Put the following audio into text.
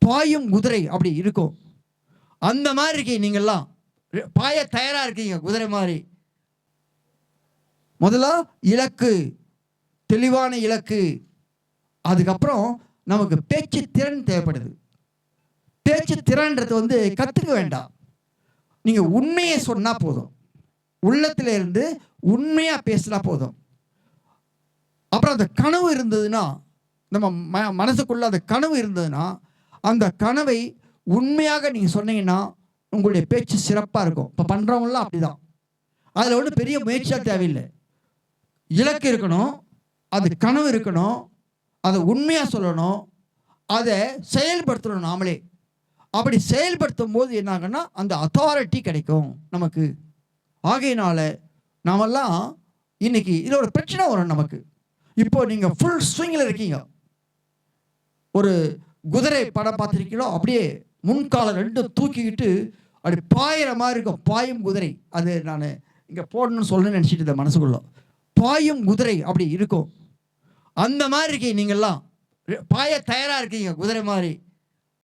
பாயும் குதிரை அப்படி இருக்கும். அந்த மாதிரி இருக்கீங்க நீங்கள்லாம். பாய தயாராக இருக்கீங்க குதிரை மாதிரி. முதல்ல இலக்கு, தெளிவான இலக்கு. அதுக்கப்புறம் நமக்கு பேச்சு திறன் தேவைப்படுது. பேச்சு திறன்றது கற்றுக்க வேண்டாம். நீங்கள் உண்மையை சொன்னால் போதும். உள்ளத்துல இருந்து உண்மையாக பேசினா போதும். அப்புறம் அந்த கனவு இருந்ததுன்னா, நம்ம மனசுக்குள்ள அந்த கனவு இருந்ததுன்னா, அந்த கனவை உண்மையாக நீங்கள் சொன்னீங்கன்னா உங்களுடைய பேச்சு சிறப்பாக இருக்கும். இப்போ பண்ணுறவங்களாம் அப்படிதான். அதில் ஒன்றும் பெரிய முயற்சியாக தேவையில்லை. இலக்கு இருக்கணும், அது கனவு இருக்கணும், அதை உண்மையாக சொல்லணும், அதை செயல்படுத்தணும் நாமளே. அப்படி செயல்படுத்தும் போது என்ன ஆகுன்னா அந்த அத்தாரிட்டி கிடைக்கும் நமக்கு. ஆகையினால நாமெல்லாம் இன்னைக்கு இதில் ஒரு பிரச்சனை வரும் நமக்கு. இப்போ நீங்கள் ஃபுல் ஸ்விங்கில் இருக்கீங்க. ஒரு குதிரை படம் பார்த்துருக்கீங்களோ, அப்படியே முன்கால ரெண்டும் தூக்கிக்கிட்டு அப்படி பாயிற மாதிரி இருக்கும். பாயும் குதிரை. அது நான் இங்கே போடணும்னு சொல்லணும்னு நினச்சிட்டு இருந்தேன் மனசுக்குள்ள. பாயும் குதிரை அப்படி இருக்கும். அந்த மாதிரி இருக்கீங்க நீங்கள்லாம். பாய தயாராக இருக்கீங்க குதிரை மாதிரி.